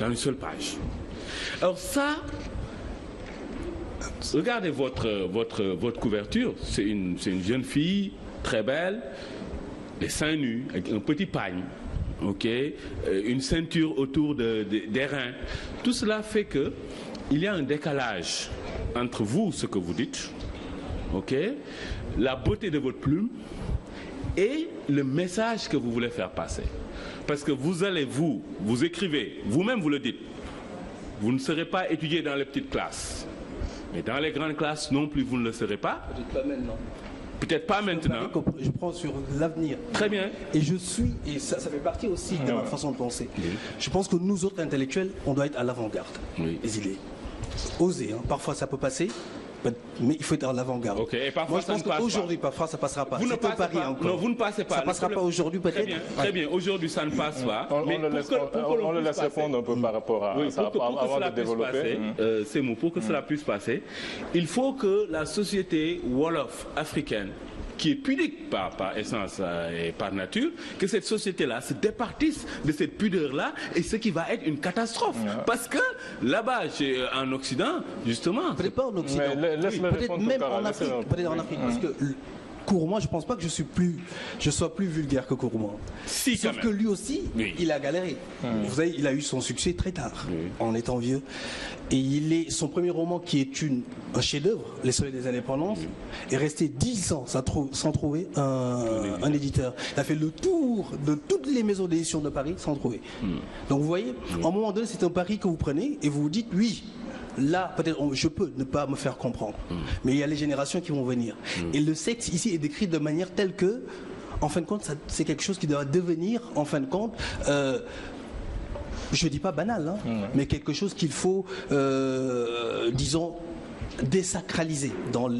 dans une seule page. Alors ça, regardez votre couverture, c'est une jeune fille très belle, les seins nus, avec un petit pagne, ok, une ceinture autour des reins. Tout cela fait que il y a un décalage entre vous, ce que vous dites, ok, la beauté de votre plume et le message que vous voulez faire passer. Parce que vous allez, vous écrivez, vous-même vous le dites, vous ne serez pas étudié dans les petites classes. Mais dans les grandes classes non plus, vous ne le serez pas. Peut-être pas maintenant. Peut-être pas maintenant. Je prends sur l'avenir. Très bien. Et ça fait partie aussi de ma façon de penser. Oui. Je pense que nous autres intellectuels, on doit être à l'avant-garde des idées. Oser, hein. Parfois ça peut passer. Mais il faut être à l'avant-garde. Okay. Et parfois, moi, je pense qu'aujourd'hui, parfois, ça ne passera pas. Vous ne passez pas. Encore. Non, vous ne passez pas. Ça ne passera pas aujourd'hui, peut-être. Très bien. Aujourd'hui, ça ne passe pas. On le laisse répondre un peu par rapport à ça avant de développer. C'est mot. Pour que cela puisse passer, il faut que la société Wolof africaine, qui est pudique par essence et par nature, que cette société-là se départisse de cette pudeur-là, et ce qui va être une catastrophe. Parce que là-bas, en Occident, justement... Peut-être pas en Occident, peut-être même en Afrique, parce que... Kourma, je ne pense pas que je sois plus vulgaire que Kourma. Si, sauf que lui aussi, il a galéré. Vous savez, il a eu son succès très tard, en étant vieux. Et son premier roman, qui est un chef-d'œuvre, Les Soleils des Indépendances, est resté 10 ans sans trouver un éditeur. Il a fait le tour de toutes les maisons d'édition de Paris sans trouver. Donc vous voyez, à un moment donné, c'est un pari que vous prenez et vous vous dites oui. Là, peut-être, je peux ne pas me faire comprendre. Mais il y a les générations qui vont venir. Et le sexe, ici, est décrit de manière telle que, en fin de compte, c'est quelque chose qui doit devenir, en fin de compte, je ne dis pas banal, mais quelque chose qu'il faut, disons, désacraliser dans les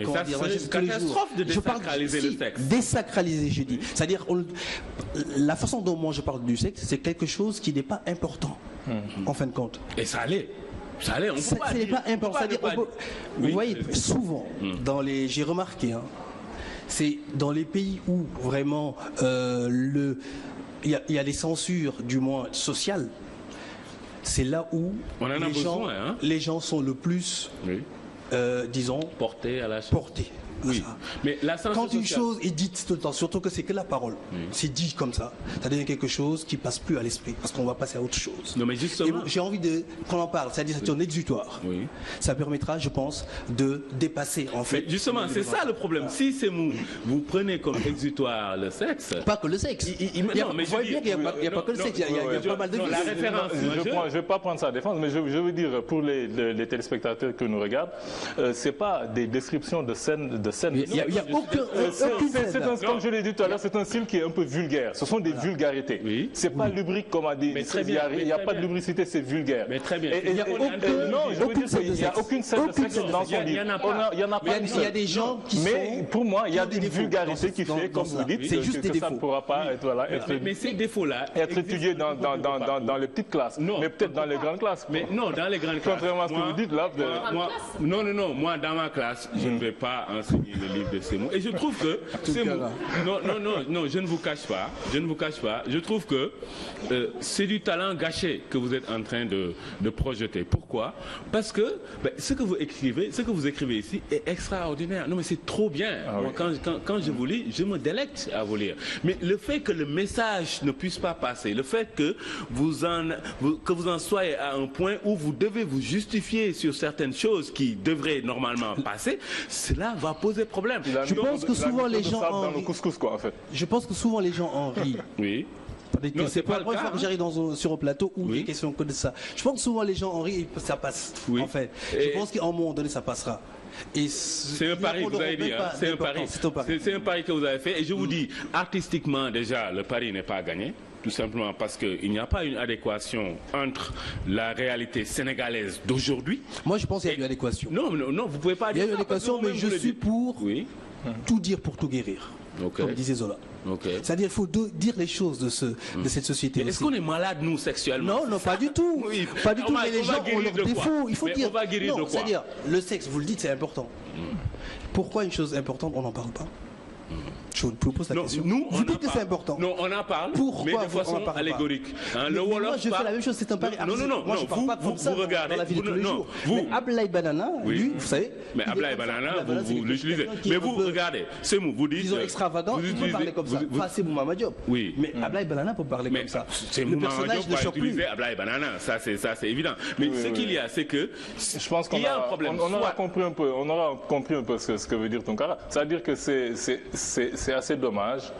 comment dire, c'est une catastrophe de désacraliser le sexe. Désacraliser, je dis. C'est-à-dire la façon dont moi je parle du sexe, c'est quelque chose qui n'est pas important en fin de compte. Et ça allait. On peut pas dire, pas important. Vous voyez, souvent j'ai remarqué, c'est dans les pays où vraiment il y a des censures, du moins sociales. C'est là où les gens sont le plus, disons, portés à la chose. Portés. Oui. Mais la quand une chose est dite tout le temps, surtout que c'est que la parole, c'est dit comme ça, ça devient quelque chose qui passe plus à l'esprit, parce qu'on va passer à autre chose. Non, mais justement, j'ai envie qu'on en parle, c'est-à-dire c'est un exutoire. Ça permettra, je pense, de dépasser en fait. Mais justement, c'est ça le problème. Si c'est vous prenez comme exutoire le sexe. Pas que le sexe. Vous voyez bien qu'il n'y a pas que le sexe, il y a pas mal de la référence. Je ne vais pas prendre ça à défense, mais je veux dire pour les téléspectateurs que nous regardent, c'est pas des descriptions de scènes. Il n'y a aucune scène. Comme je l'ai dit tout à l'heure, c'est un style qui est un peu vulgaire. Ce sont des vulgarités. C'est pas lubrique comme a dit. Il n'y a pas de lubricité, c'est vulgaire. Mais très bien. Il n'y a aucune scène de sexe dans son livre. Il y en a pas. Il y a des gens qui sont. Mais pour moi, il y a une vulgarité qui fait, comme vous dites, que ça ne pourra pas être. Mais ces défauts-là. Être étudié dans les petites classes. Mais peut-être dans les grandes classes. Mais non, dans les grandes classes. Contrairement à ce que vous dites là. Non. Moi, dans ma classe, je ne vais pas enseigner le livre de ces mots. Et je trouve que ces mots... Non, je ne vous cache pas. Je trouve que c'est du talent gâché que vous êtes en train de projeter. Pourquoi? Parce que ce que vous écrivez ici est extraordinaire. Non, mais c'est trop bien. Moi, quand je vous lis, je me délecte à vous lire. Mais le fait que le message ne puisse pas passer, le fait que vous en soyez à un point où vous devez vous justifier sur certaines choses qui devraient normalement passer, cela va poser problème. Je pense que souvent les gens en rient. Je pense que souvent les gens en rient. Oui. Non, c'est pas le cas. Que j'arrive sur un plateau où il est question que de ça. Je pense que souvent les gens en rient et ça passe. En fait. Je pense qu'à un moment donné ça passera. C'est un pari que vous avez dit. C'est un pari que vous avez fait. Et je vous dis, artistiquement déjà, le pari n'est pas gagné. Tout simplement parce qu'il n'y a pas une adéquation entre la réalité sénégalaise d'aujourd'hui. Moi, je pense qu'il y a une adéquation. Non, vous ne pouvez pas dire ça. Il y a une adéquation, mais je suis pour tout dire pour tout guérir. Comme disait Zola. C'est-à-dire qu'il faut dire les choses de cette société. Est-ce qu'on est malade, nous, sexuellement? Non, pas du tout. Pas du tout, mais les gens ont leurs défauts. Il faut dire. On va guérir de quoi? C'est-à-dire, le sexe, vous le dites, c'est important. Pourquoi une chose importante, on n'en parle pas? Je vous pose la question. Nous, vous dites que c'est important. Non, on en parle, Pourquoi mais de façon allégorique. Hein, le Wolof, moi, je fais la même chose, c'est un pari. Non, moi, je parle pas comme ça vous regardez, dans la vie de tous les jours. Mais Ablaye Banana, lui, vous savez. Mais Ablaye Banana, vous l'utilisez. Mais vous regardez, c'est vous dites. Ils ont extravagant, ils peuvent parler comme ça. Enfin, c'est Mouma Diop. Oui. Mais Ablaye Banana peut parler comme ça. C'est Mouma Diop qui va utiliser Ablaye Banana, ça c'est évident. Mais ce qu'il y a, c'est que je pense qu'il y a un problème. On aura compris un peu ce que veut dire Tounkara. C'est-à-dire que c'est assez dommage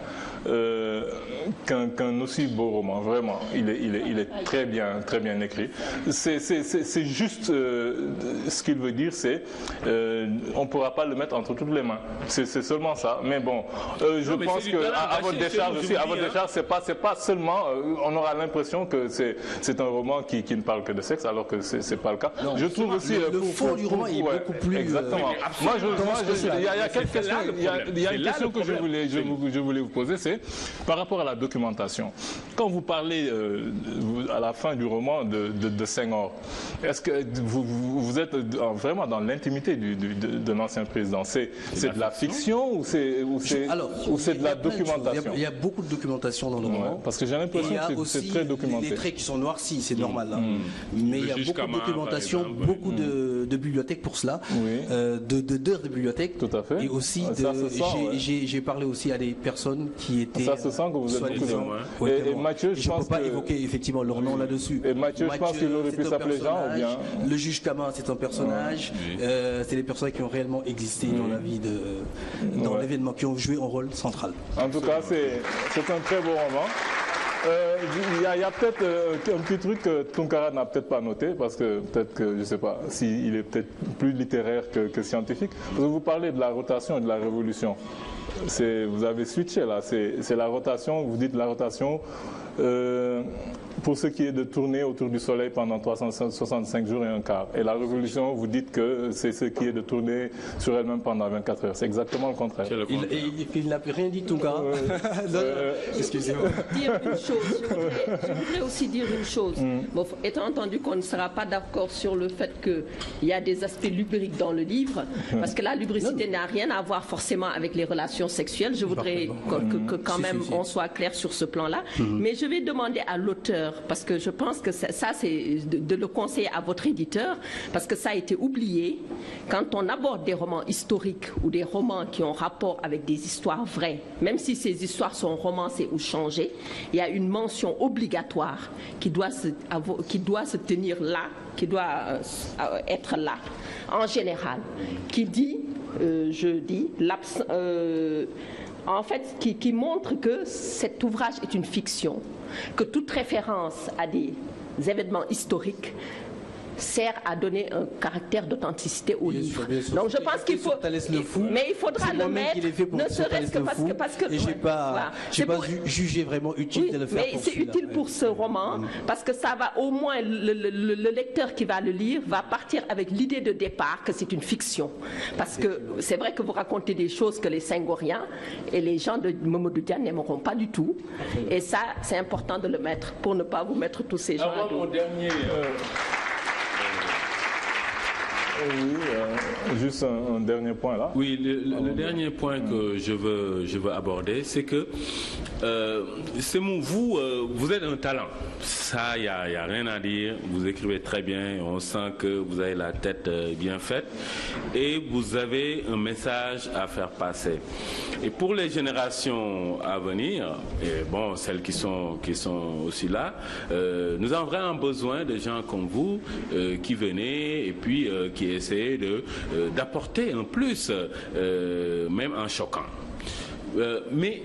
qu'un aussi beau roman, vraiment, il est très bien écrit. C'est juste ce qu'il veut dire, c'est on ne pourra pas le mettre entre toutes les mains. C'est seulement ça. Mais bon, je pense qu'à votre décharge aussi, à votre décharge, c'est pas seulement. On aura l'impression que c'est un roman qui ne parle que de sexe, alors que c'est pas le cas. Non, je trouve aussi le fond du roman est beaucoup plus. Exactement. Moi, il y a une question que je voulais vous poser, c'est par rapport à la documentation. Quand vous parlez à la fin du roman de Senghor, est-ce que vous êtes vraiment dans l'intimité de l'ancien président? C'est de la fiction ou c'est de la documentation? Il y a beaucoup de documentation dans le roman. Parce que j'ai l'impression que c'est très documenté. Il y a aussi des traits qui sont noircis, c'est normal. Mais il y a beaucoup de documentation, beaucoup de bibliothèques pour cela, d'heures de bibliothèque. Tout à fait. Et aussi, j'ai parlé aussi à des personnes qui étaient. Ça se sent que vous êtes beaucoup de... Et Mathieu, je pense ne peux pas évoquer effectivement leur nom là-dessus. Et Mathieu, je pense qu'il aurait pu s'appeler Jean ou bien. Le juge Kama, c'est un personnage. C'est des personnes qui ont réellement existé dans la vie dans l'événement, qui ont joué un rôle central. En tout cas, c'est un très beau roman. Il y a peut-être un petit truc que Tounkara n'a peut-être pas noté, parce que peut-être que, je ne sais pas, s'il est peut-être plus littéraire que scientifique. Parce que vous parlez de la rotation et de la révolution. Vous avez switché là, c'est la rotation, vous dites la rotation pour ce qui est de tourner autour du soleil pendant 365 jours et un quart. Et la révolution, vous dites que c'est ce qui est de tourner sur elle-même pendant 24 heures. C'est exactement le contraire. Il n'a rien dit, Tounkara. Excusez-moi. Je voudrais aussi dire une chose. Bon, étant entendu qu'on ne sera pas d'accord sur le fait qu'il y a des aspects lubriques dans le livre, parce que la lubricité n'a rien à voir forcément avec les relations sexuelles. Je voudrais que quand même on soit clair sur ce plan-là. Mais je vais demander à l'auteur, parce que je pense que ça c'est de le conseiller à votre éditeur, parce que ça a été oublié. Quand on aborde des romans historiques ou des romans qui ont rapport avec des histoires vraies, même si ces histoires sont romancées ou changées, il y a une mention obligatoire qui doit se tenir là, qui doit être là, en général, qui dit, en fait, qui montre que cet ouvrage est une fiction, que toute référence à des événements historiques sert à donner un caractère d'authenticité au livre. Donc je pense qu'il faut, mais il faudra le mettre, ne serait-ce que parce que et j'ai pas jugé vraiment utile de le faire. Mais c'est utile pour ce roman parce que ça va au moins le lecteur qui va le lire va partir avec l'idée de départ que c'est une fiction, parce que c'est vrai que vous racontez des choses que les Senghoriens et les gens de Mamadou Dia n'aimeront pas du tout, et ça c'est important de le mettre pour ne pas vous mettre tous ces gens à dos. Oui, juste un dernier point là. Oui, le dernier point que je veux aborder, c'est que vous êtes un talent. Ça, il n'y a rien à dire. Vous écrivez très bien. On sent que vous avez la tête bien faite. Et vous avez un message à faire passer. Et pour les générations à venir, et bon, celles qui sont aussi là, nous avons vraiment besoin de gens comme vous qui venez et puis qui essaient d'apporter un plus, même en choquant. Mais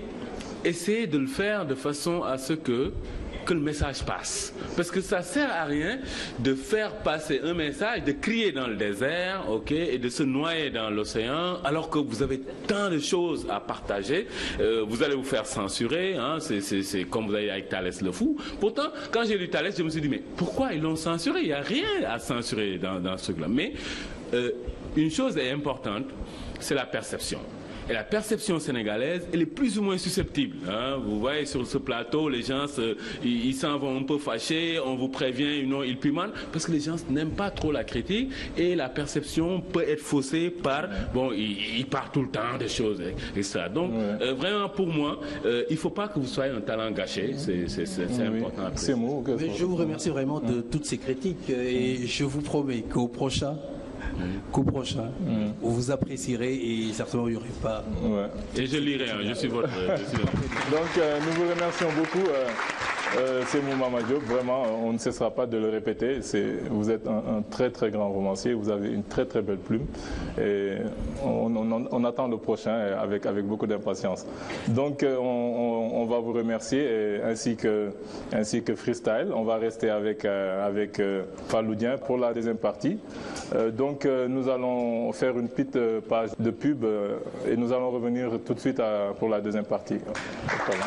essayez de le faire de façon à ce que le message passe. Parce que ça ne sert à rien de faire passer un message, de crier dans le désert, ok, et de se noyer dans l'océan, alors que vous avez tant de choses à partager. Vous allez vous faire censurer, hein, c'est comme vous avez avec Thalès le Fou. Pourtant, quand j'ai lu Thalès, je me suis dit, mais pourquoi ils l'ont censuré? Il n'y a rien à censurer dans ce truc-là. Mais une chose est importante, c'est la perception. Et la perception sénégalaise, elle est plus ou moins susceptible. Hein. Vous voyez, sur ce plateau, les gens ils s'en vont un peu fâchés, on vous prévient, non, ils pimentent, parce que les gens n'aiment pas trop la critique et la perception peut être faussée par, bon, ils parlent tout le temps des choses, etc. Donc, vraiment, pour moi, il ne faut pas que vous soyez un talent gâché, c'est important. C'est moi. Je vous remercie vraiment de toutes ces critiques et je vous promets qu'au prochain, vous apprécierez et certainement il n'y aurait pas... Et je lirai, hein, je suis votre... Donc nous vous remercions beaucoup. C'est Mama Diop, vraiment, on ne cessera pas de le répéter. Vous êtes un très très grand romancier, vous avez une très très belle plume et on attend le prochain avec beaucoup d'impatience. Donc on va vous remercier ainsi que Freestyle. On va rester avec Faloudien pour la deuxième partie. Donc nous allons faire une petite page de pub et nous allons revenir tout de suite pour la deuxième partie. Voilà.